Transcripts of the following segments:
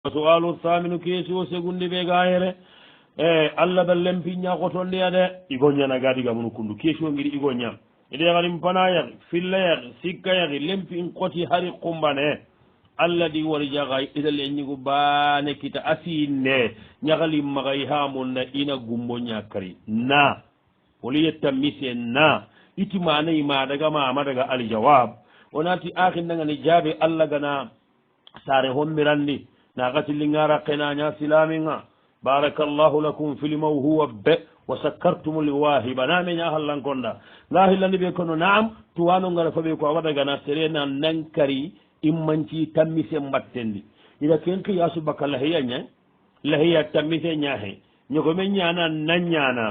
su'alu thaminu keesi o segundi ɓe gayere allah da lempi ñakotondeya de igo ñana gadiga munu kundu keesi o ngiri igo ñam ede harim pana yahi filla yahi sikka yahi lempi in koti hari kumbane allah di wari jaga idale ñigu bane kita asinne ñagalim magay hamunna ina gumbo ñakari na woli yetta mise na itimana ima daga mama daga aljawab wonati akhindangani jaabe allah gana sare hommirandi ناقتل لنغارا قنانيا سلامنا بارك الله لكم في الموهوب وسكرتم الواهب نامي ناهل لنكونا لا هلا نبيكونا نعم توانو نغارا فبيكو أودا سرينا ننكري إمانتي تميسي مبتندي إذا كنك ياسو بك لهي نيا لهي تميسي نياهي نيكو من نيانا ننيانا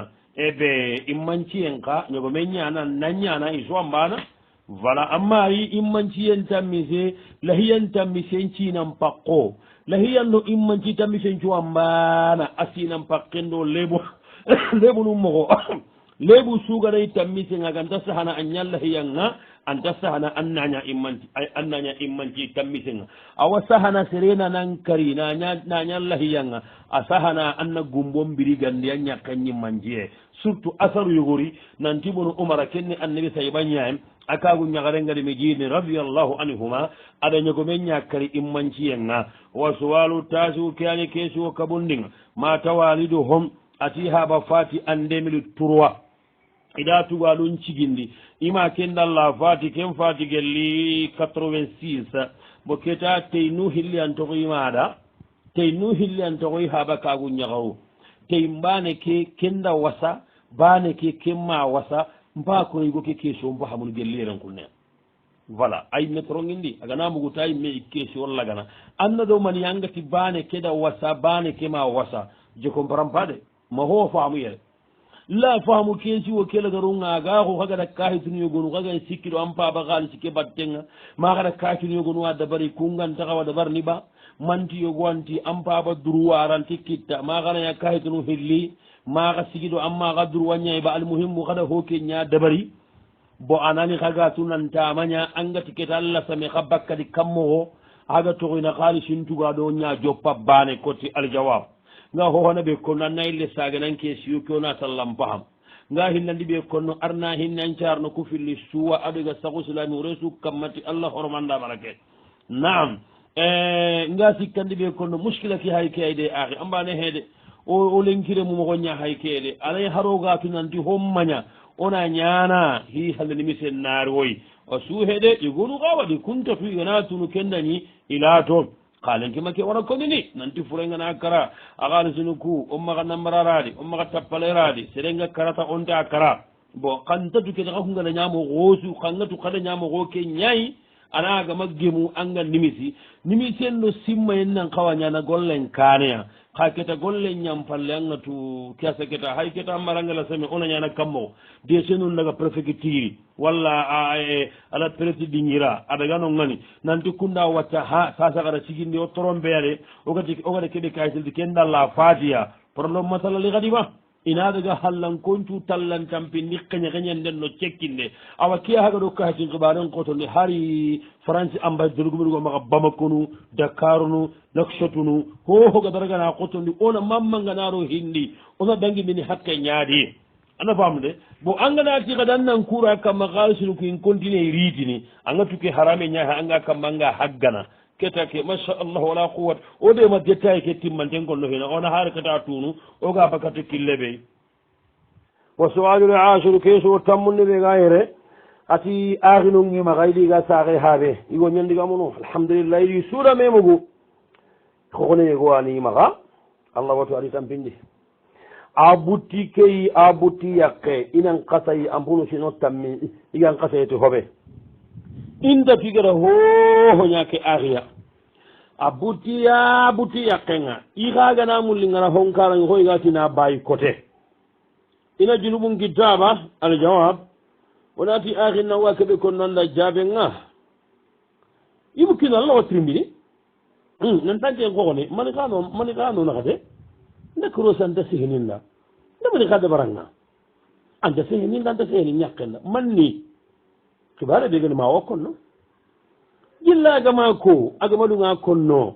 إبه إمانتي ينكا نيكو من نيانا ننيانا إسوان بانا فلا أما إمانتي ينتميسي لهي ينتميسي نتينا مبقو lahiyanno immanci tammi sen cuwambana asinan pakkendo lebu lebu num mogo lebu suganayi tammi sen aga anta sahana a ñallahiyanga anta sahana annaña immanci annaña immanci tammi senga awa sahana serena nan kari na ñallahiyanga a sahana anna gumbon biri gandi a ñakkañimmancie surtout asaru yogori nanti bono umara kenne annabi saybañaen akagu ñagarengadi mi jiini radiallahu anhuma aɗa ñogo men ñakkari immanciyenga wa suwalu tasiu keani keesi o kabundinga ma tawalidu hom ati haaba fati andemili 3 ida tugalun cigindi ima kendalla fati ken fati gelli 86 bo keta teynu hilli an togoyi maɗa teynu hilli an togoyi haaba kagu ñagaru tey mbane ke kenda wasa bane ke kemma wasa mba koygo ke keesio mbo hamuno gelliren kulne voilà ay metrongindi agana muguta me keesio lagana anna do man yangati bane keda wasa bane kema wasa je comprends pas de ma ho faamu yere la faamu keesio kela garunga ga ko kaga da kahitunu yogonu kaga sikkido ampa ba gal sikke battenga ma kada kahitunu yogonu wa dabari kungan tagawa dabar ni ba manti yogonti ampa ba duruwaran tikkitta ma kana ya kahitunu hilli maga sigido amma ga durwanya ba almuhimmu kada hoke nya dabari bo anani kaga tunanta manya anga tiketa Allah sami khabakka di kammo aga to ina khalisin tuga do nya joppa bane koti aljawab nga ho hona be ko nan nayle saga nan ke siyo ko na sallam paham nga hinandi be ko no arna hinnan charno ku filli suwa aduga sagu sulami resu kamati Allah hormanda barake naam nga sikandi be ko no mushkila ki hay kayde akhi ambane hede o lenkire mu mogo ña hay keede alay harogatu nanti hommaña ona ñana hi hallani misen naari woy o suuheɗe igonu ka waɗi kunta tu igana tunu kendani ila toon kalenke make wona konini nanti furengana kara a halisunu ku on maga nambararadi on maga tappaleradi serenga karata onta kara bon kantatu kede ka kungana ñamo xoosu kangatu kada ñamo xoo ke ñayi anagama gemu anga nimisen no simmayen nan kawa ñana gollen kaneya ha keta golle ñampalle angatu kesa keta hay keta marangala sami ona ñana kammo de senun daga préfecture walla ala preti dingira adaga no ngani nanti kunda wacca ha sasa kada sigindi o trombere ogati kebe kaysildi kendalla fatiya problème masala li gadiba ina daga hallan koncu tallan tampi ni kanya den no cekkinde awa kiya haga do kahtin qibaren qoto ni hari france ambassadeur gumugo maka bamakonu dakarnu nakshotunu ho ga daraga na qoto ni ona mamma nganaro hindi ona dangi mini hakke nyaadi ana famde bo angana ti gadan nan kura kam khalisu ko in continue ritini anga tuke harame nya anga kam manga haggana keta ke masha Allah wala quwwat o de ma detail ke timman ten gonno hena ona har kata tunu o ga bakatu killebe wa su'alu al-ashir keso tammunne be gaire ati aghinu ngi ma gaidi ga saare habe igo nyandi ga mono alhamdulillah yi sura memugo ko gone go ani maga Allah watu ari tampindi abuti kay abuti yakke inan qasay ambuno sino tammi igan qasay to hobe inda figara ho ñake axiya a butiya buti yaqenga i xagana mullingana honkarang ho igatina bayi côté ina junubun kitaba aljawab wonati axinna wa keɓe kon nanda jaɓenga ibu kino alla wa trimbini nan tanke xoxone mani xa no naxate ndekro santa seheninda ndemani xa debaranga anta seheninda anta seheni ñaqenna man ni kibare begani ma wo konno jilla agama ko agama ɗum a konno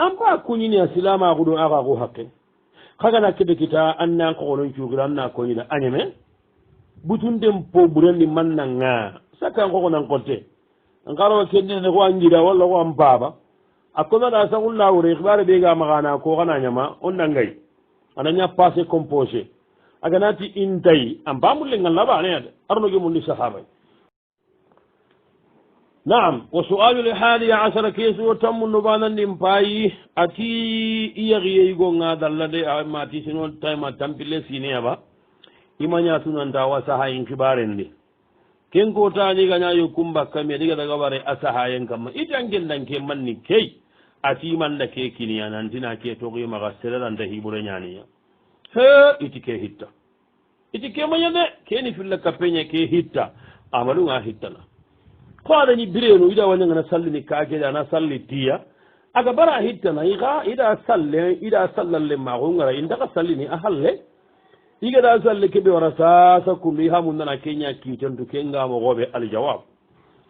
ampa kuñini a silamaxuɗo axaxu haqe xagana keɓe kita anna xoxolon cuugira anna koñina añeme butunden po ɓurendi man nanga sakkan xoxonan qotte nxarowa kendine xo a njira walla xo an baaba a konaɗa saxulla wure xiɓare ɓega maxana ko xana ñama o nangay ana ña passé composé aganati intay an bamulengan laɓaneade arnoge mundi sahabay naam wa sualu lhadi asara keesuwo tammu nobanandin paayi ati iyaxiyeygonga dalla de mati sino tayma tampille sineaba imañatunanta wa sahayin xibarendi ken ko tanigaña yokkum bakkami adiga daga ware a sahayen kamma itangendanke manni key ati manda ke kiniya nantina ke toximaxa sereranta hiɓure ñaniya he iti ke hitta iti ke maña de keni filla kappeña ke hitta amaɗunga hittana ko aɗañi birenu ida wañangana sallini kakede ana salli tiya aga bara hittana ixa ida sallalle maxo ngara indaxa sallini a halle igada salle keɓe wara sasa kundu ihamundana keña kiitentu ke ngamoxoɓe aljawab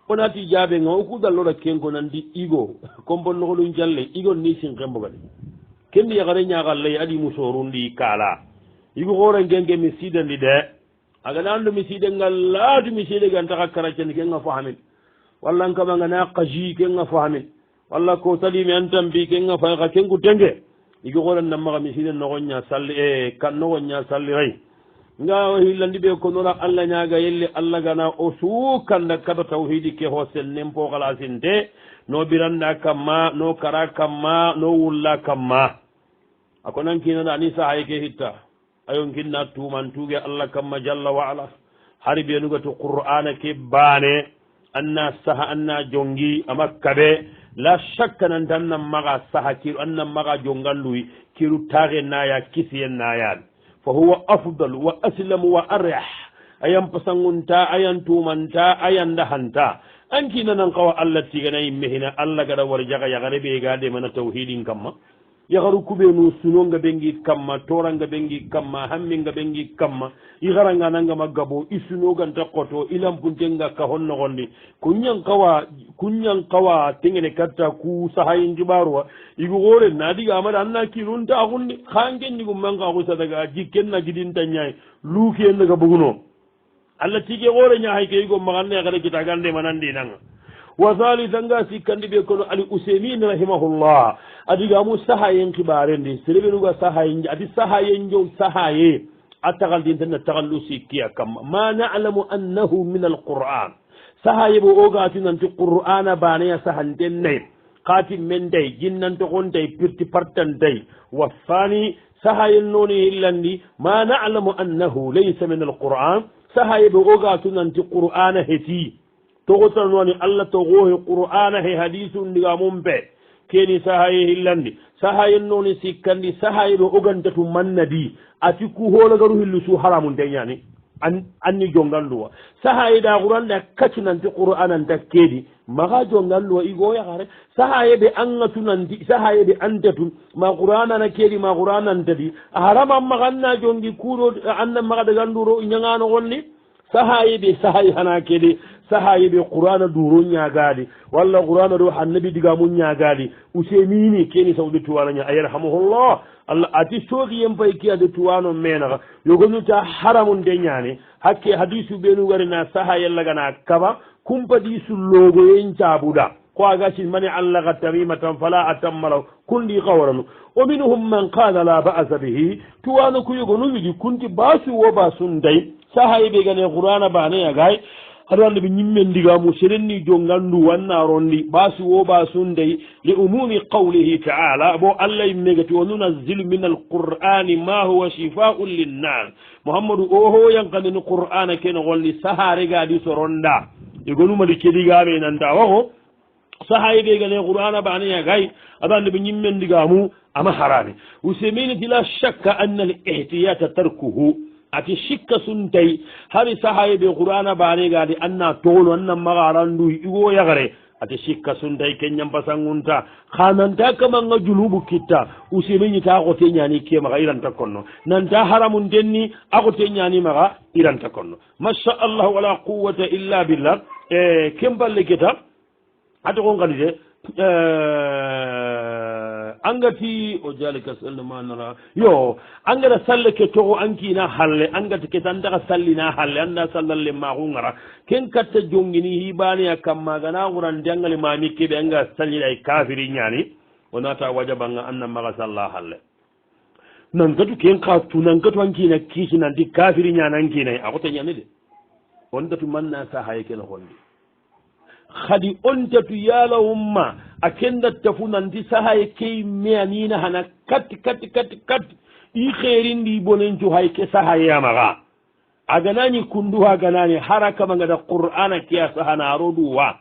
onati jaɓenga o ku dallora kenko nandi igo componnoxolu jalle igo ni sinxembogade kendi yaxare ñaxallay aɗi musorundi kala igo xorengenge mi sidandi de agana ando mi sidenga laatu mi sidegantaxa karaceni kenga fahamin walla n kamanga na kaji kenga fahamin walla ko talimi an tambi kenga fay xa kenku tenge igo xoren nammaxa mi siden noxoña salli kan noxoña salli ray nga hillandi ɓe konora allah ñaga yelle allah gana o suukanda kada tawhidi ke ho sen nen po xalasinte no biranda kamma no kara kamma no wulla kamma a ko nankinana ani sahaye ke hitta ayonkinna tuman tuge allah kamma jalla wa ala hari ɓenuga to qur'ana ke baane anna saha anna jongi ama kaɓe la chaque nanta annan maga saha kiru annan maga jonganduy kiru taxe naya kisiyen nayan fa huwa afdal wa aslamu wa arah ayan pasangunta ayan tumanta ayan dahanta ankinanan kawa allah tiganayi mehina allah gada war jaga yagare ɓe gade mana tawhidin kamma yagaru kuɓenu sunonga ɓengi kamma toranga ɓengi kamma hamminga ɓengi kamma igaranga nangama gabo isunoganta koto ilampuntenga ka honnogondi kuñan kawa tengene katta ku sahayin jibaruwa igu gore nadigamada anna kiruntaxundi xangennigu mankaxu sadaga jikkenna gidinta ñay lukiyennaga buguno allah tige gore ñahay ke igo maxanne xere kitagande manandinanga wa halitanga sikkandi ɓe kono ali usemin rahimahullah adigamu sahayen kibarendi sereɓenuga sahaye adi sahayen jow sahaye a tagaldintanna tagallu sikkiya kamma ma nalamu annahu min alquran sahaye ɓo ogati nanti qur'ana baneya sahanten nayi kati men day jinnantogon day pirti partan day wa fani sahayen noni hillandi ma nalamu annahu laysa min alquran sahaye ɓo ogatu nanti qur'ana heti togotanoni allah togohe qur'ana he hadisu ndiga mum be keni sahaye hillandi sahayen noni sikkandi sahaye ɗo ogantatu mannadi ati ku holagaru hillu su haramun teñani anni jonganduwa sahaye da qur'anda kaccinanti qur'ananta keedi maga jonganduwa igoyakare sahaye ɓe angatunanti sahaye ɓe antatu ma qur'anana keedi ma qur'anantadi a haraman maganna jongi kuɗo annan maga daganduro ñagano gonni sahaye ɓe sahaye hana keede sahaye ɓe qur'ana duro ñagade walla qur'ana ɗo annabi digamu ñagade usemini keni sawde tuwanaña a yarhamuhullah allah ati sookiyen pay kiyade tuwano menaka yogonuta haramun de ñane hakke hadisu ɓenu warina sahaye lagana kaba kumpadisu logoyen cabuɗa ko agasi mani allah ka tamimatan fala atammalaw kundi kawranu o minhum man qala la ba'asa bihi tuwano ko yogonu wiji kunti basu wo basun day sahaye ɓe gane qur'ana baneyagay aɗo anda ɓe ñimmen ndigamu serenni jo gandu wannarondi ɓaasi wo ɓasundey li umumi qawlihi taala bo allah yimmegati wa nunazzilu min alqur'ani ma huwa shifaun linnas mouhammadou o hoyankandeni qur'ana kene golli sahare gaadi soronda e gonumadi keɗigame nanta wako sahaye ɓe gane qur'ana baneya gay aɗo anda ɓe ñimmen ndigamu ama harami useminati la shakka anna al ihtiyata tarkuhu ati sikka suntay hari sahaye ɓe qur'ana banegadi anna tolo anna magarandu igo yagare ati sikka suntay keñam pasangunta hananta kamanga junubu kitta usemeñita akote ñani ke maga iranta konno nanta haramun denni akote ñani maga iranta konno masha allah wala quwata illa billah kem balle keta ata kon kadi de angati o jalika sallama nara yo angara salle ke to ankina halle angati ke tan daga sallina halle anda sallalle ma ngara ken katta jongini hibani akamma gana nguran dangali ma mikke be anga sallila e kafiri nyani onata wajabanga anna maga sallah halle nan gatu ken khatu nan gatu ankina kishi nan di kafiri nyana ankina akoto nyane de on datu manna sa hayke no hondi khadi on tatu yala umma akenda tafuna ndi sahaye kay meanina hana kat i khairin di bonenju hayke sahaye amaga aganani kundu aganani haraka mangada qur'ana kiya sahana roduwa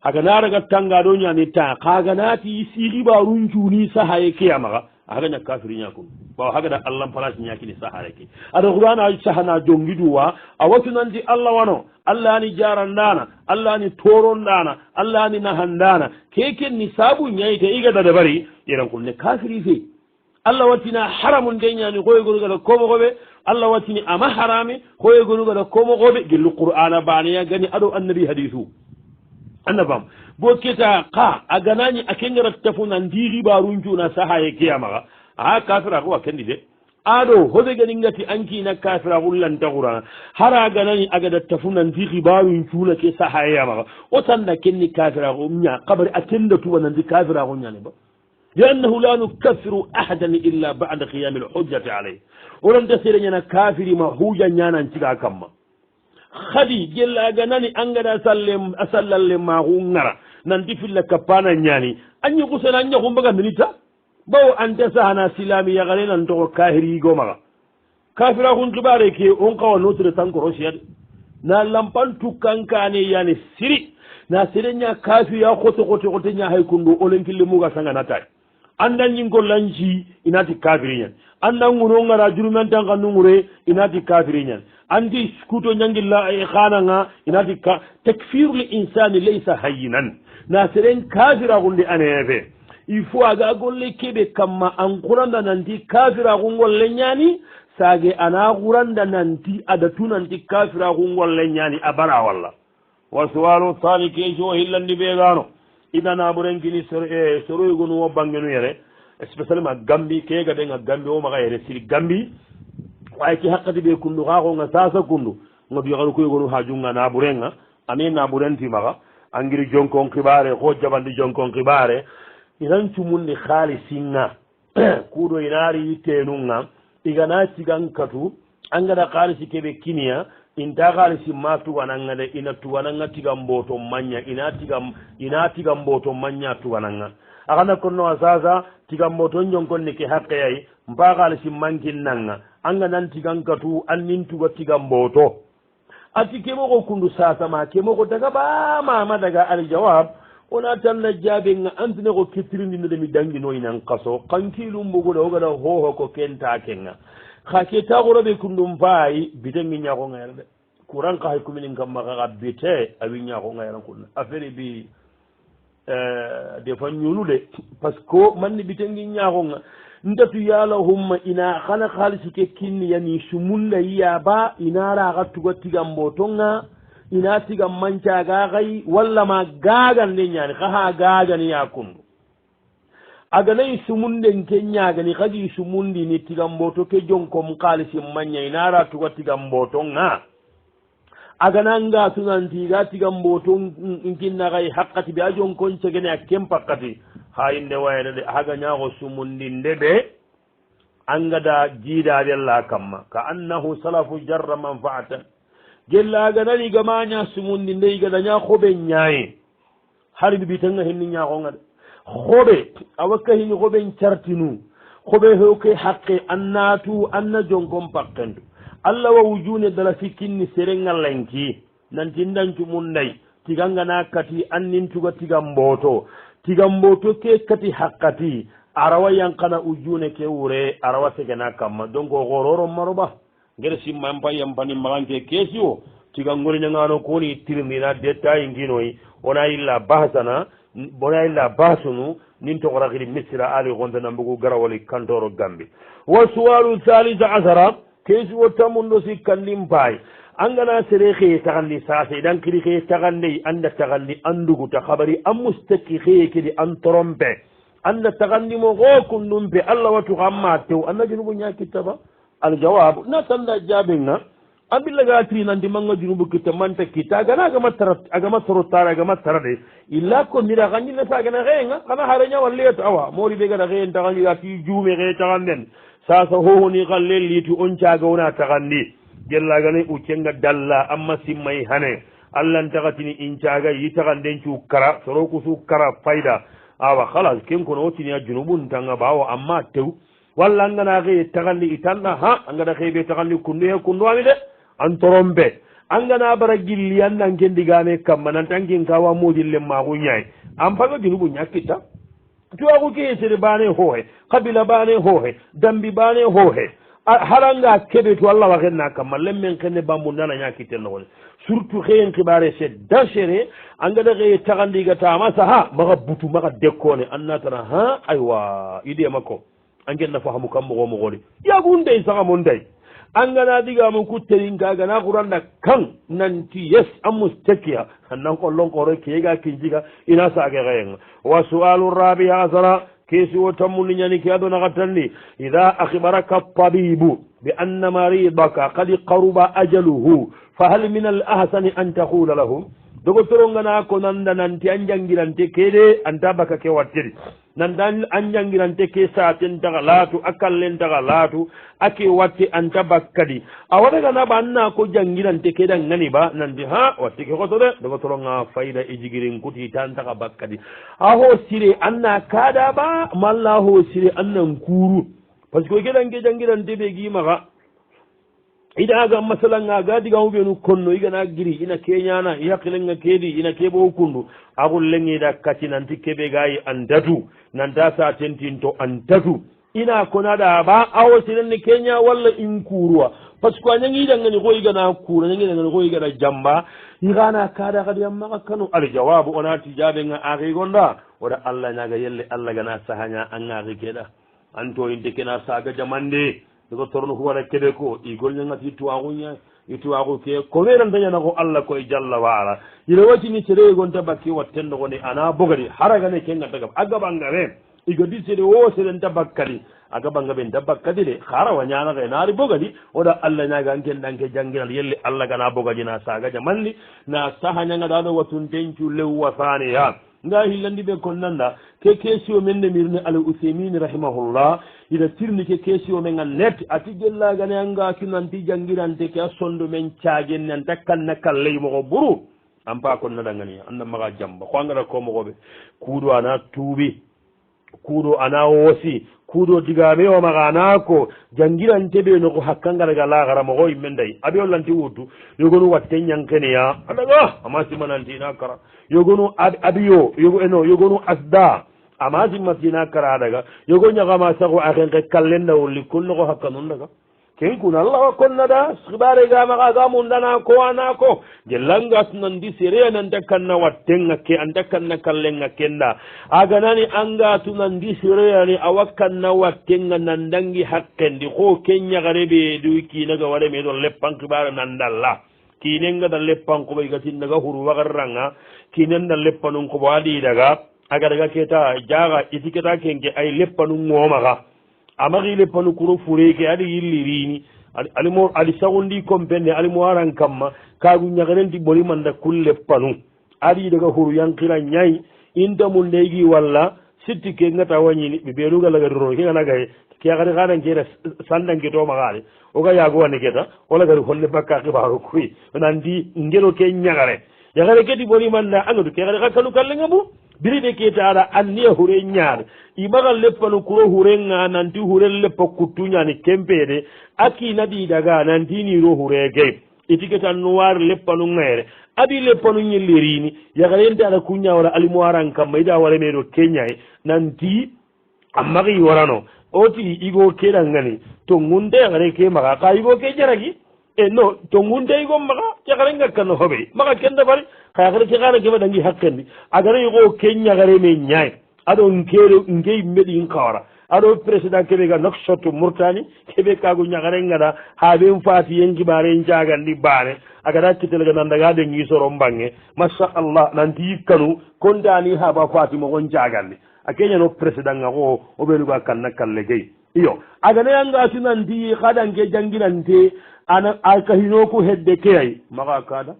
aganara ga tanga do nyani ta kaganati sigi barunju ni sahaye kiya amaga aganya kafiri nyakun ba hagada allah palaci nyakini sahare ke ada qur'ana sahana jongiduwa awatu nanti allah wano allah ni jarandana allah ni torondana allah ni nahandana keke ni sabu nyaite igada da bari iran kunne kafiri fe allah watina haramun denyani koy gonu gada komo gobe allah watini ama harami koy gonu gada komo gobe gillu qur'ana baniya gani ado annabi hadithu annabam bo keta ka aganani akengara tafuna ndiri barunjuna sahaye kiyama a kafira ko kendi de ado hobe gani ngati anki na kafira ullan tagura hara ganani agada tafuna ndiri barunjuna ke sahaye ma o tanna kenni kafira ko nya qabri atenda tu wanandi kafira ko nyane ba لأنه لا نكفر أحدا إلا بعد قيام الحجة عليه ولم تسير نينا كافر ما هوجا نيانا نتيغا كما خدي جل أغناني أنغدا أسلل لما هو نرى ننتفل لكبانا نياني أن يقصنا أن يقوم بغا منيتا باو أنت سهنا سلامي يغلين أن تغو كاهري يغوما كافر أخون كباريكي أنقا ونوتر تنكو روشياد نا لمبان تكان كاني يعني سيري نا سيري نيا كافر يا خوتي نيا هايكوندو أولنكي لموغا سنغا نتاي andan nyingo lanji inati kafirinya andan nguno ngara jurumentan kanungure inati kafirinya andi skuto nyangilla khana nga inati ka takfirul insani laysa hayyinan na seren kafira gundi anebe ifu aga golle kebe kamma an quranda nanti kafira gungolle nyani sage ana quranda nanti adatu nanti kafira gungolle nyani abara walla waswalu salike jo hillandi begano idana burenkini soroygonu wo bangenu yere especialement gambi kega de nga gambi o maga yere siri gambi way ci hakkati be kundu xaxo nga sasa kundu nga bi xaru koygonu hajunga na burenga ani na burenti maga angiri jonkon xibare xo jabandi jonkon xibare inan cumundi xaalisinga kudo inari tenunga igana cigankatu angada xaalisi keɓe kiniya inta xaalisi ma tugananga de ina tugananga tigam mboto maña ina tigam mboto maña tugananga axana konnoa sasa tigam mboto ñonkonni ke xaqeyay mpa xaalisi mankinnanga anga nan tigankatu an nin tuga tigam mboto ati kemoxo kundu sasama kemoxo daga ba mama daga aljawab ona tanna jaabenga antine ko kettirindinde demi dangino inan kaso kankilum mbogoɗa ogada hoho ko kenta kenga xa ke taxuroɓe kundum paayi bitengi ñaxongayera de courant ka hay kuminin kam maxa bite awi ñaxongayera kunna affaire bi des fois ñunu de parce que manni bitengi ñaxonga ndatu yala humma ina xana xaalisi ke kinni yani sumunda yiyaba ina raxa tuga tigam mbotonga ina tigam mancaga xay walla ma gagande ñani xaxa gagani ya kundu aganayi sumunden ke ñagani xagi sumundi ni tigam mboto ke jonkom xaalisi maña ina ra tuga tigam mbotonga agana ngatunantiga tigam mboto nkinna xay xaqati be a jonkon cegene a kem pakkati ha inde wayre de haga ñaxo sumundi ndeɓe angada jiidaɗella kamma ka annahu salafu jarra manfaatan gellaga nani gamaña sumundi nde igadaña xoɓe ñaye har bibitanga henni ñaxonga de xoɓe awakka hini xoɓen cartinu xoɓe hoke haqe annatu anna jonkon pakkentu allah wa wujune dala fikkinni serenga lenki nanti ndancumun nday tigangana kati annin tuga tigam mboto ke kati haqqati arawa yankana ujune ke wure arawa segena kamma donc o xororo maroba ngere simmampa yampani maganke keesi o tigangoni ñangano koni tirndina détail nginoyi wona illa bahsunu nin toxoraxiri misira ali xontana mbugu garawoli kantoro gambi wa suwalu thalisa asara keesi wo tamundo sikkandin paay angana sere xeye taxandi sase idan kiri xeye taxandey anda taxandi anduguta xabari an mustaki xeye kedi an trompe anda tagandimo go kundum be Allah watu kamma tew anna junubu nya kitaba al jawab na tanda jabinga abilla ga tri nan di manga junubu kitta manta kita gana ga matarat aga matarotara aga matarade illa ko mira ganni na sa gana renga kana haranya wallet awa mori be ga da ren tagandi ga ti jume re taganden sa sa ho ni galle liti on caga wona tagandi gella gane u cenga dalla amma simmay hane Allah tagatini in caga yi taganden cu kara soro ku su kara faida awa khalas ken ko no tini junubun tanga bawo amma tew walla ngana ge tagandi itanna ha ngada khebe tagandi kundu kundu ami de an torombe angana bara gilli annan gendigane kamma nan tangin kawa modille ma gunyai am faga junubu nyakita tuwaku ke sere bane hohe kabila bane hohe dambi bane hohe haranga kebe to Allah wa kenna kamma lemmen kenne bambu nana nyakite no surtout xeyen xibare c'est dangereux angada ge tagandi ga tama saha maga butu maga dekone annatana ha aywa ide mako angen na fahamu kam mo mo goli ya gunde saga mon day angana diga mo kuttering ga na quranda kan nanti yes amustakiya annan ko lon ko reke ga kinjiga ina saga gayen wa su'alu rabi'a asara kesi wotamuni nyani ki adona gatandi idha akhbaraka tabibu bi anna maridaka qad qaruba ajaluhu fa hal min al ahsani an taqula lahum dogo torongana ko nanda nanti anjangirante kede anta baka ke wattiri nanda anjangirante ke saaten daga latu akallen daga latu ake watti anta bakkadi awada gana banna ko jangirante kede ngani ba nandi ha watti ke ko tore dogo toronga faida ijigirin kuti tan daga bakkadi aho sire anna kada ba mallahu sire annan kuru parce que kedan ke jangirante be gimaga ida ga masalan ga diga ube nu konno igana giri ina kenyana yaqilenga kedi ina kebo kundu agul lengi da kati nanti kebe gayi andatu nanda sa tentinto andatu ina kona da ba awo sinan ni kenya walla in kuruwa parce que anyangi da ngani ko igana kura nyangi da ngani ko igana jamba igana kada kadi amma kanu al jawabu onati jabe nga agi gonda wada Allah nyaga yelle Allah gana sahanya an agi keda anto inde kena saga jamande ko torno ko wala kebe ko igol nyangati tuwagunya ituwagu ke ko weran danyana ko Allah ko jalla waala ire wati ni tere gonta bakki wattendo ko ni ana bogari haraga ne kenga daga aga bangare igodi sere wo sere tabakkali aga bangabe tabakkadi de khara wanyana ga naari bogadi oda Allah nyaga anken danke jangiral yelle Allah gana bogadi na saga jamanni na sahanya ngada do watun tencu lew wasani ya nga hillandi be kon nanda ke kesio men de mirne al usaymin rahimahullah ida tirni ke kesio men net ati gella gane anga kinanti jangirante ke sondo men ciagen nan takkan nakal lay mo buru am pa kon nada ngani anda maga jamba ko ngara ko mo gobe kudo ana tubi kudo ana wosi kudo digabe o maga nako jangirante be no ko hakkanga daga la gara mo goy men day abi ollanti wutu yogonu watte nyankene ya adaga amasi mananti na kara yogonu abiyo yogonu asda amasi matina kara daga yogo nyaga ma sago akhen ke kallen dawli kullu ko hakkanun daga ken kun Allah ko nada sibare ga ma ga mun dana ko anako gelanga tunan di sere nan dakanna wattenga ke andakanna kallenga kenda aga nani anga tunan di sere ni awakkanna wattenga nan dangi hakkendi ko kenya garebe duki naga wale me do leppan kibara nan dalla kinenga da leppan ko be gatin daga huru wagarranga kinen da leppanun ko wadi daga aga daga keta jaga itiketa kenge ay leppanun ngoma ga amagi leppanu kuro fureke adi yillirini alimo ali sagundi kompende alimo aran kamma kagu nyagarenti boli manda kulle panu adi daga huru yankira nyai inda mun legi walla sitti ke ngata wanyini be beru gala garo ke ngana gay ke gari garan ke sandan ke to magale o ga yago wani keta wala gari holle bakka ke baro kui nandi ngelo ke nyagare yagare ke di boli manda anu ke gari kanu kallenga bu biri de ke taara anniya hure nyaar ibaga leppanu kuro hurenga nanti hure leppa kutunya ni kempede aki nadi daga nanti ni ro hurege itiketa noir leppanu ngere abi leppanu nyelirini yagarente ala kunya wala almuaran kam ida wala medo kenya nanti amagi warano oti igo keda ngani to ngunde yagare ke maga ka igo ke jaragi no to ngunde igo maga yagarenga kan hobe maga kenda bari kayakare ke gara ke badangi hakkendi agare igo kenya gare me nyaay ado ngero ngey medi nkawara ado president kebe ga naksoto murtani kebe kago nyagare ngada habe mfati yengi bare njagandi bare agada kitel ga nandaga de ngi soro mbange masha Allah nanti kanu kondani haba fati mo gon jagandi akenya no president ngo o be luga kanna kalle gay iyo agane anga tunandi khadange jangirante ana alkahino ko hedde kay maga kada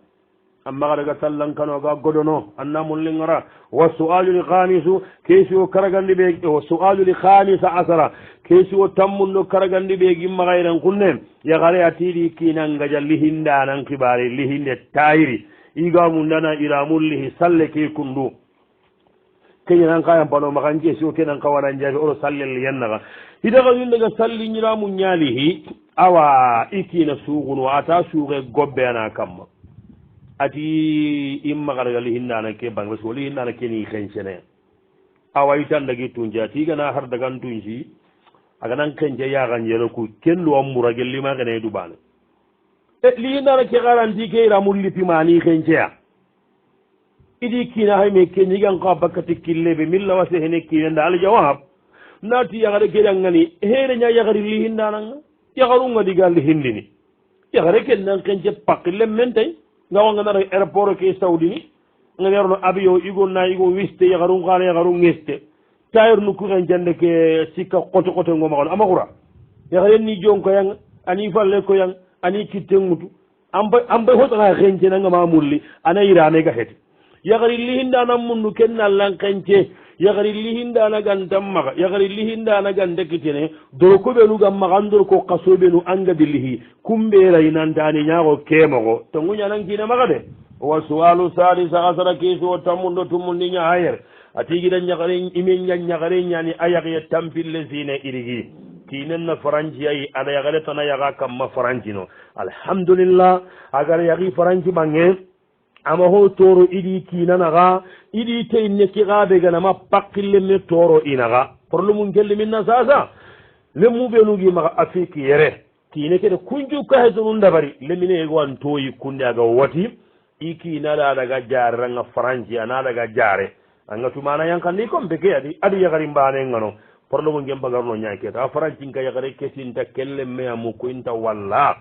amma daga sallan kano ga godono anna mullingara wa su'alu li khamisu kesu karagandi be wa su'alu li khamisa asara kesu tammunno karagandi be gimma gairan kunne ya gare atidi kinanga jalli hinda nan kibari li hinde tayri iga mundana ila mullihi salle ke kundu kenyan kayam pano makanje kesu kenan kawaran jabe o sallel yannaga hidaga yindaga salli nyira munyalihi awa ikina suugunu ata suuge gobbe ana kamma ati imma gargali hinnana ke banglas woli hinnana ke ni khenchene awa itan dagi tunja ati gana har daga tunji aga nan kenje ya ganjelo ku kellu amura gelli ma gane dubane li hinnana ke garanti ke ira mulli pimani khenche idi kina hay me kenyi gan ko bakati killebe milla wase hene kina dal jawab nati ya gare ke dangani here nya ya gari li hinnana ya garunga digal hindini ya gare ke nan kenje pakille mentay ngawa nga nara aéroport ke saudi ni nga nerno avion igo na igo wiste yagaru ngana yagaru ngeste tayr nu ko jande ke sikka koto koto ngoma kon amakura yagaren ni jonko yang ani falle ko yang ani kittengutu amba hoto na xenje nga ma mulli ana irane ga het yagari lihinda nam mundu kenna lan kanche yagari lihinda na gandam maga yagari lihinda na gande kitene do ko be nu gam magandor ko kasobe nu anga bilihi kumbe rainan dani nyago kemogo to ngunya nan kina maga de wa sualu salisa asara keso tamundo tumundi nya hayer ati gidan nyagari imen nyagari nyani ayagi tampille zine irigi kinen na faranji ay ada yagare tana yaga kamma faranji no alhamdulillah agar yagi faranji bangen ama ho toro idi kinanaga idi teyne kigabe gana ma pakille me toro inaga problème ngel minna sasa lemu benugi ma afiki yere kine kede kunju ka hedun dabari lemine go an toyi kunde aga wati iki nada daga jarra nga franci ana daga jare anga tumana yankandi ko beke adi yagari mbane ngano problème ngem bagarno nyaake ta franci nga yagare kesinta kelle me amu ko inta walla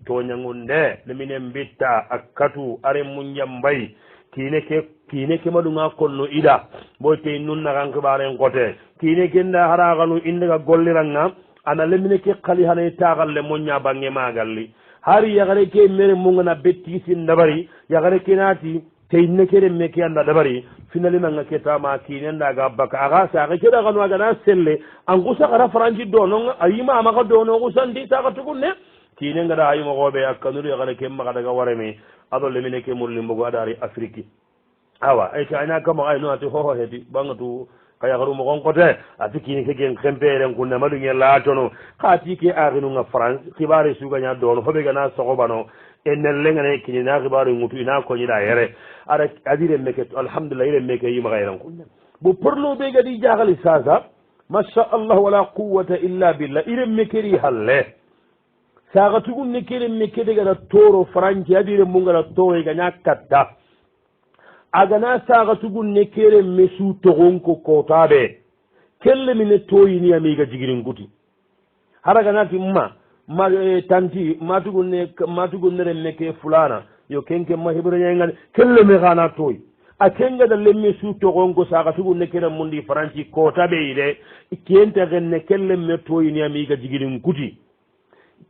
toñagunde lemine mbitta akkatu are munjambay kine ke maɗunga konno ida boy te nunnakan kibaren kote kine kenda haraganu indega golliranga ana lemine ke kali hanay tagalle moña bange magalli hari yagare ke mere mungana bettisin dabari yagare ke naati teyne kere meke anda dabari finalimanga ketama kinendaga baka aga saga kedaganu agana selle angu sagara franci dono ayima amaka dono gusandi saga tugunne kine ngada haymo gobe akkanuru yagare ke maga daga wareme ado lemine ke mullimbo adari afriki awa ay tayna kama ay no ati ho hedi bangatu kaya garu mo gonkote ati kine ke gen kempere kunna madu ngela tono khati ke aginu nga france khibare suga nya dono hobe gana sogobano enel lengane kine na khibare ngutu ina ko nyida yere ara adire meke alhamdulillah ire meke yima gayran kunna bu porlo be gadi jagali sasa masha Allah wala quwwata illa billah ire mekeri halle saga tugun ne kere mekede gada toro franci adire mungala toro ganya katta agana saga tugun ne kere mesu togonko kotabe kelle mine toyini amiga jigirin guti haraga nati ma tanti matugun ne meke fulana yo kenke ma hibranya ngal kelle me gana toy a kenga da lemme su togonko saga tugun ne kere mundi franci kotabe ide kente genne kelle me toyini amiga jigirin guti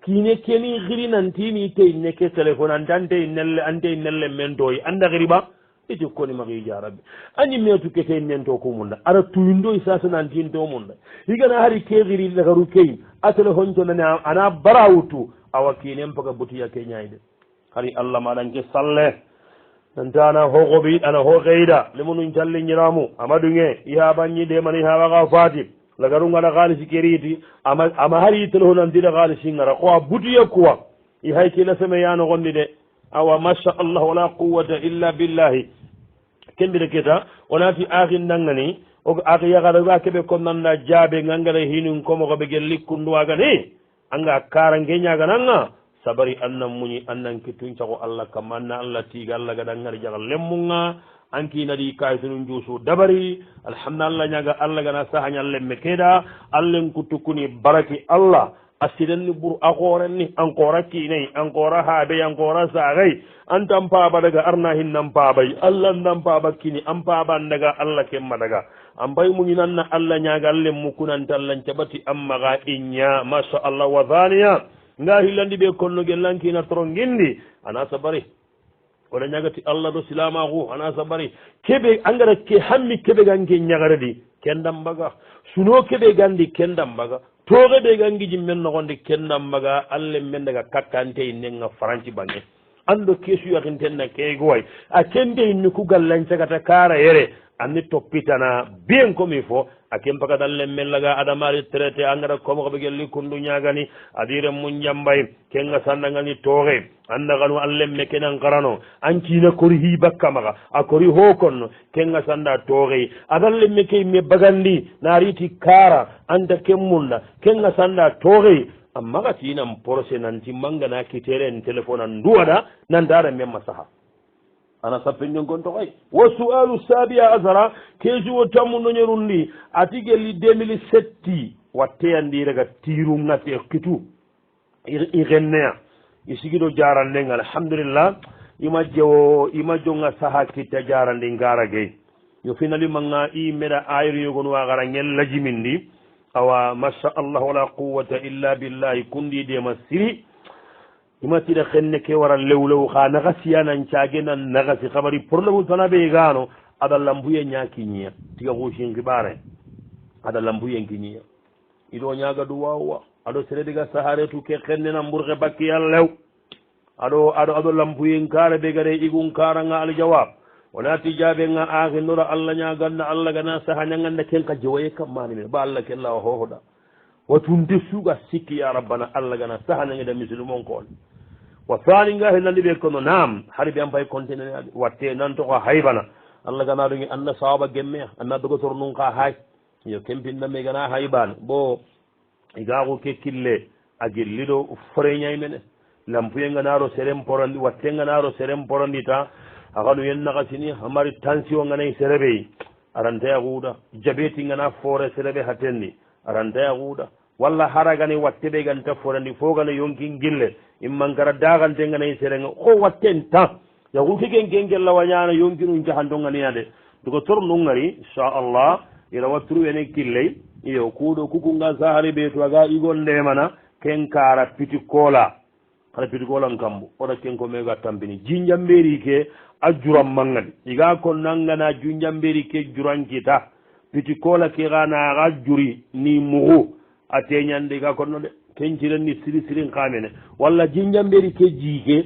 kine keni giri nantini te neke telephone andante nelle mentoy anda giriba iti koni magi jarabe ani metu kete nento ko munda ara tuindo isasa nantin to munda igana hari ke giri daga rukei atele honto nana ana barawutu awakine mpaga butiya kenyayde hari allah madanke salle nantana hogobi ana hogeida limunu challe nyiramu amadunge iha banyi de mani ha ga fati lagaru ngana galisi keriti ama hari telo nantida galisi ngara ko butiya kuwa i haykila seme yano gondi de awa masha Allah wala quwwata illa billahi kembire keta onati akhin nangani o akhi yagara ga kebe ko nanda jabe ngangara hinun ko mo ko be gelikku nduwaga ni anga karange nyaga nanga sabari annam muni annan kitun chago Allah kamanna Allah tiga Allah ga dangar jagal lemmunga anki nadi kaytunun jusu dabari alhamdulillah nyaga Allah gana sahanya lemme keda allen kutukuni baraki Allah asidanni bur akorenni ankora kinai ankora habe ankora sagai antam paba daga arna hinnam pabay Allah ndam paba kini am paba daga Allah kemma daga ambay muñinanna allah ñagalle mukunantallan caɓati ammaga iña masha allah wa thaniya nga hillandi ɓe konnogel lankina toro gindi ana sabari wala ñagati allah ɗo silamaku ana sabari keɓe angara ke hammi keɓe ganke ñagaredi kendam mbaga suno keɓe gandi kendam mbaga toxe ɓe gangiji men nogondi kendam mbaga allah men daga kakkante nenga franci bange ando kesu yakintenna keygoy a kende inni ku gallancagata kara yere anni toppitana bien comme il faut a ken pakadan lemmen laga adamari traité angara komokoɓe gelli kundu ñagani adire mun jambay kenga sandagani tooxe andaganu an lemme kenan karano an cina kori hibakka maga a kori ho konno kenga sanda tooxey adan lemme ke me bagandi nariti kara anta ken munda kenga sanda tooxey a magatinan procé nanti mangana kitere en téléphone an duwaɗa nantara men masaha ana sappeñon gon toxoy wa sualu sabia asara keesi wo tammu noñerundi ati gelli 2007 watteyandi raga tirungate kitu i xenneya i sigido jaranden alhamdulillah ima jonga saha kitta jarandi ngara gey yo finalimanga i meɗa ayru yogon wa xara ngel lajimindi awa masha allah wala quwata illa billahi kundi dema siri imatira xenne ke wara lewlew xa naxa siyanan cagenan naxasi xabari problème fana ɓe gano ada lambuye ñakiñiya tiga xusin xibare ada lambuye nkiñiya ido ñaga du wawa aɗo serediga saharetu ke xennena mburxe bakkiya lew aɗo lambuye nkare ɓe gade igun karanga aljawab wonati jaɓenga axinora allah ñaganna allah gana saha ñaganda ken ka jewaye kam mani men ba allah ken lawa hohoɗa watunde suga sikki ya rabbana allah gana saha ñageda musulmon koon wa thani nga hellandi ɓe kono nam hari ɓe an pay continene ade watte nantoko haybana allah gana ɗugi anna sawaba gemmeya anna dogotor nun ka hay yo kempinnamme gana haybane bo igaku ke kille a gelliɗo foreñay mene lampuye ganaro seren porandi watte ganaro seren porandi ta akanu yen nakasini amari tension nganayi sereɓey arantaya kuuɗa jabeti ngana fore sereɓe hatenni arantaya kuuɗa walla haragani watte ɓe ganta forandi fo gana yonkin gille immankara dagante nganayi serenga ko watten tan yaku keken ken gella wañana yonkinu jahando ganiyade duko tor nun ngari inchallah ira watturu ene killey iyo kuuɗo kukunga sahari ɓe to aga igol ndemana ken kara piti kola ara piti kolan kambo oɗa ken ko mega tampini jinjamberi ke a juran mangadi iga ko nangana junjamberi ke jurankita piti kola ke gana aga juri ni mugu a teñande iga konno de kenciren ni siri sirin kamene walla jinjamberi ke jiike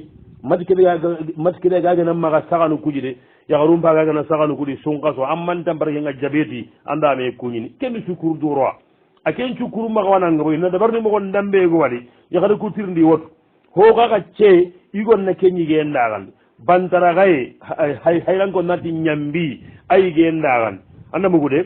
mati keɓe gagana maga saganu kuji de yagarumpaga gagana saganu kuɗi sunkaso ammantan barke nga jabeti andame kuñini kenni sukuru duroa a ken cukuru maga wanangaboy no dabarni mogon ndambego waɗi yagada kutirndi woto hokaga ce igonna keñige ndagande bantara gaye hayranko nati ñambi ayige ndagande anda mugude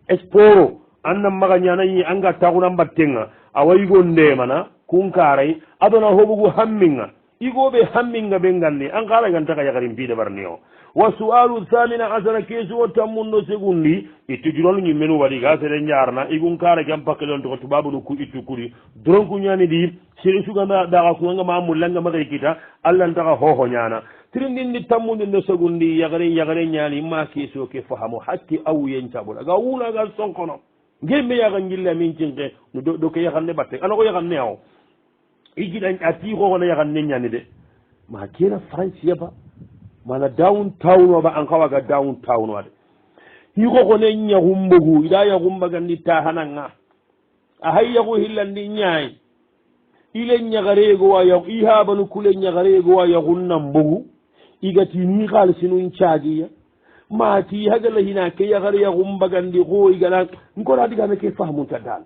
esporo anna maga ñanayi anga taxuna mbattenga awa yigo ndemana kunkaray adona hoɓugu hamminga igoɓe hamminga ɓe ganni an xaragantaka yakari mbiɗe ɓarni o wa sualu thamina asara keesi o tammundo segundi ittujurol ñimmenu waɗi ga sere jarna igun kara ken pakkelon toko tubabunu ku ittu kuri doronku ñani ɗi sere suganda daxa kuganga ma mullanga maxey kita allahntaka hoho ñana tirindindi tammudinde segundi yagare ñani ma keesi o ke fahamo hakki awuyen caɓol aga wunaga sonkono ngemme yaga jille min cinke do ke yakanne batte ana ko yakanne awo ijiɗan a tiixoxona yakanne ñani de ma kena francia ba mana downtown oba an kawaga downtown wade hixoxone ñaxumbogu ida yaxumbagandi taxananga a hay yaxu xillandi ñaay ile ñaxareegowa yaxu i haɓanu kule ñaxareegowa yaxunna mbogu igatini xaalisinun caagiya maati hagala hina ke yaxare yaxumbagandi xo igana nkona digame ke famunta dal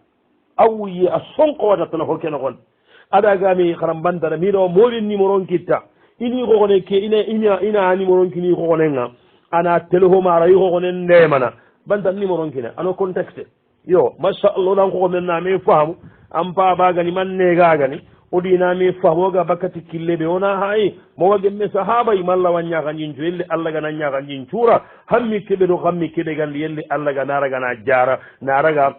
awuye a sonko wata téléphone ke noxon adagami xaram bantana miɗo moolin numéro nkitta ini xoxone ke ina numéro nkini xoxonenga ana téléphone ara i xoxone ndemana bantan numéro nkine ano contexte yo machallah nan xoxomen name faamu an pabagani man negagani o ɗinami faamoga bakkati killeɓe wona hayi mowa gemme sahabay malla wa ñakanjin cu yelli allah gana ñakanjin cuura hammi keɓe ɗo hammi keɓe gandi yelli allah ga naragana jara naraga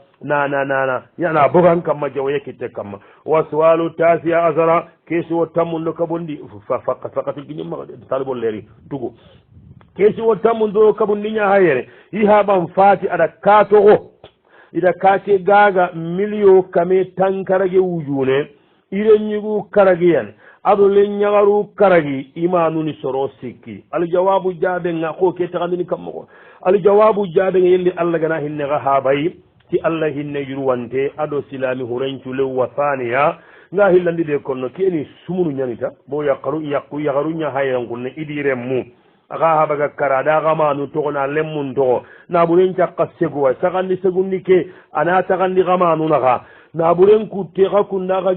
yana bogan kamma jawo yakkitte kamma wa suwalu tasia asara keesi o tammundo kabondi fakati giñimma talibol leri tugu kesi wo tammundoro kabundiña hayere i haɓan faati aɗa kaatoxo ida kaate gaaga milio kame tankarage wujune irenñigu karagiyane aɗo le ñagaru karagi imanuni soro sikki aljawabu jaɓenga ko ke taxandini kammoxo aljawabu jaɓenga yelli allah gana hinnexa haɓayi ti allah hinne yurwante aɗo silami hurencule wasaniya nga hillandi de konno keni sumunu ñanita bo yakaruña hayerankunne idiren mu aga haɓaga kara da xamanu toxona lemmun toxo naɓuren cakka seguwa saxandi segundi ke ana taxandi xamanunaxa naɓuren kutte xa kundaxa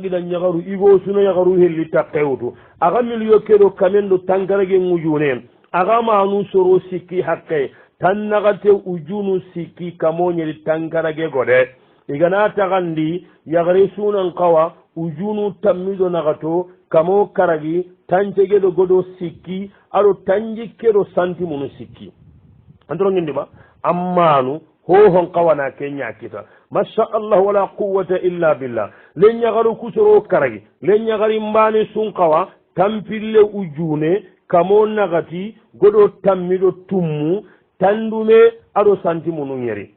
gida ñaxaru igo suna yaxaru helli taqewutu axa milio keɗo kamen ɗo tankarage ŋujune axa manu soro sikki haqqe tan naxate ujunu sikki kamoñeri tankarage gode igana taxandi yaxare sunan xawa ujunu tammido naxato kamo karagi tancegeɗo goɗo sikki aɗo tanjikkeɗo santimunu sikki antorongindima ammanu hohon qawana ke ñakkita masha allah wala quwata illa billah le ñagaru kusoro karagi le ñagari mbani sun qawa tampille ujune kamo nagati goɗo tammiɗo tummu tandume aɗo santimunu ñeri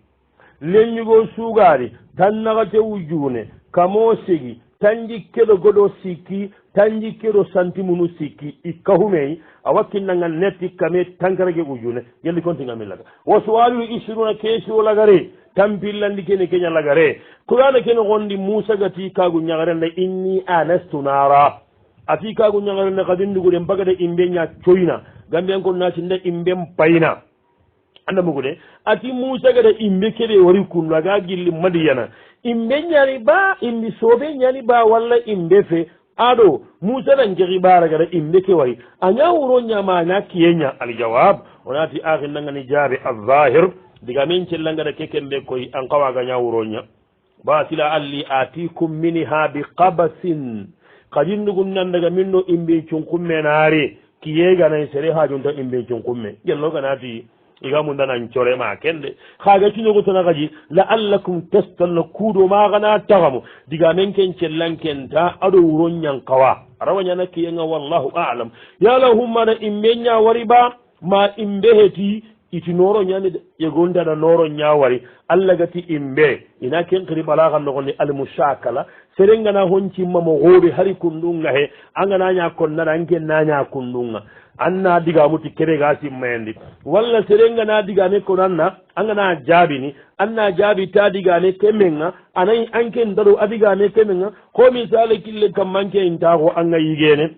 leñugo sugari tan nagate ujune kamo sigi tanjikkeɗo goɗo sikki tanjikkeɗo santimunu sikki i kahumey a wakkinnagal netti kame tankarage ujune yalli kontingamin laga wo suwaliu isiruna keesi o lagare tampillandi kene keña lagare qur'ana kene gondi moussa gati kagu ñagarenne inni anastu nara ati kagu ñagarenne kadindugude mbagade imbe ña coyna gambiyan kon nati nde imben payna andamugude ati moussa gada imbe keɗe wari kundu aga gilli madiyana imbe ñani ba imbi soobe ñani ba walla imbe fe aɗo moussa ɗan jeki ɓara gada imbe ke wari aña wuro ñama aña kiyeña aljawab onati ahi nangani jaabe alzahir diga min cellangada kekembe koy an kawaga ña wuroña ba sila alli atikum miniha bi qabasin kadindugun nandaga min no imbe cunkummenaare kiyeganay sere hajunta imbe cunkumme gelloganati iga mundanan corema kende haga cinogo tona kaji la'allakum testanno kuuɗo magana tagamu diga men ken cellankenta aɗo wuro ñankawa arawa ñana kiyenga wallahu alam yala hummana imbe ña wari ba ma imbe heti iti noro ñani de yegondaɗa noro ñawari allah gati imbe ina kenkiri ɓalakan nogonni almushakala serengana honcimmamo hoore hari kundunga he angana ña konnana anken naña kundunga anna digamuti kerega simmendi walla serengana digane konanna angana jaabini anna jaabi ta digane kemenga anayi anken daɗo adigane kemenga ko misale kille kam manke intaako anga yigene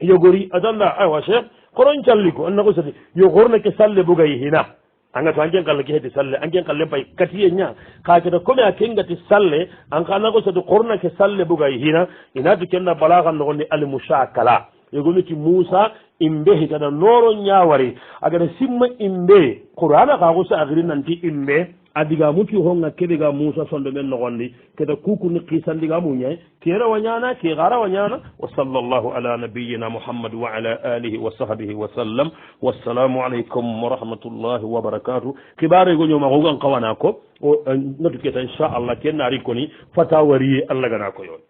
yogori atanda aywa cheikh koron calliko anna ko sati yo gornake salle bugay hina anga to anken kalla ke heti salle anken kalle pay katiye nya ka keta kome a kengati salle an kana ko sati gornake salle bugay hina inatu kenna balagan no ni al mushakala yogoliti Musa imbe hitana noro nyawari agada simma imbe qur'ana ka ko sa agri nanti imbe adiga muti honga kedega Musa sondo men nogondi keda kuku ni qisandiga munya kera wanyana ke gara wanyana wa sallallahu ala nabiyyina Muhammad wa ala alihi wa sahbihi wa sallam wassalamu alaykum wa rahmatullahi wa barakatuh kibare go nyoma go gan kawana ko o ngatu keta insha Allah kenna ri koni fatawari Allah gana ko yon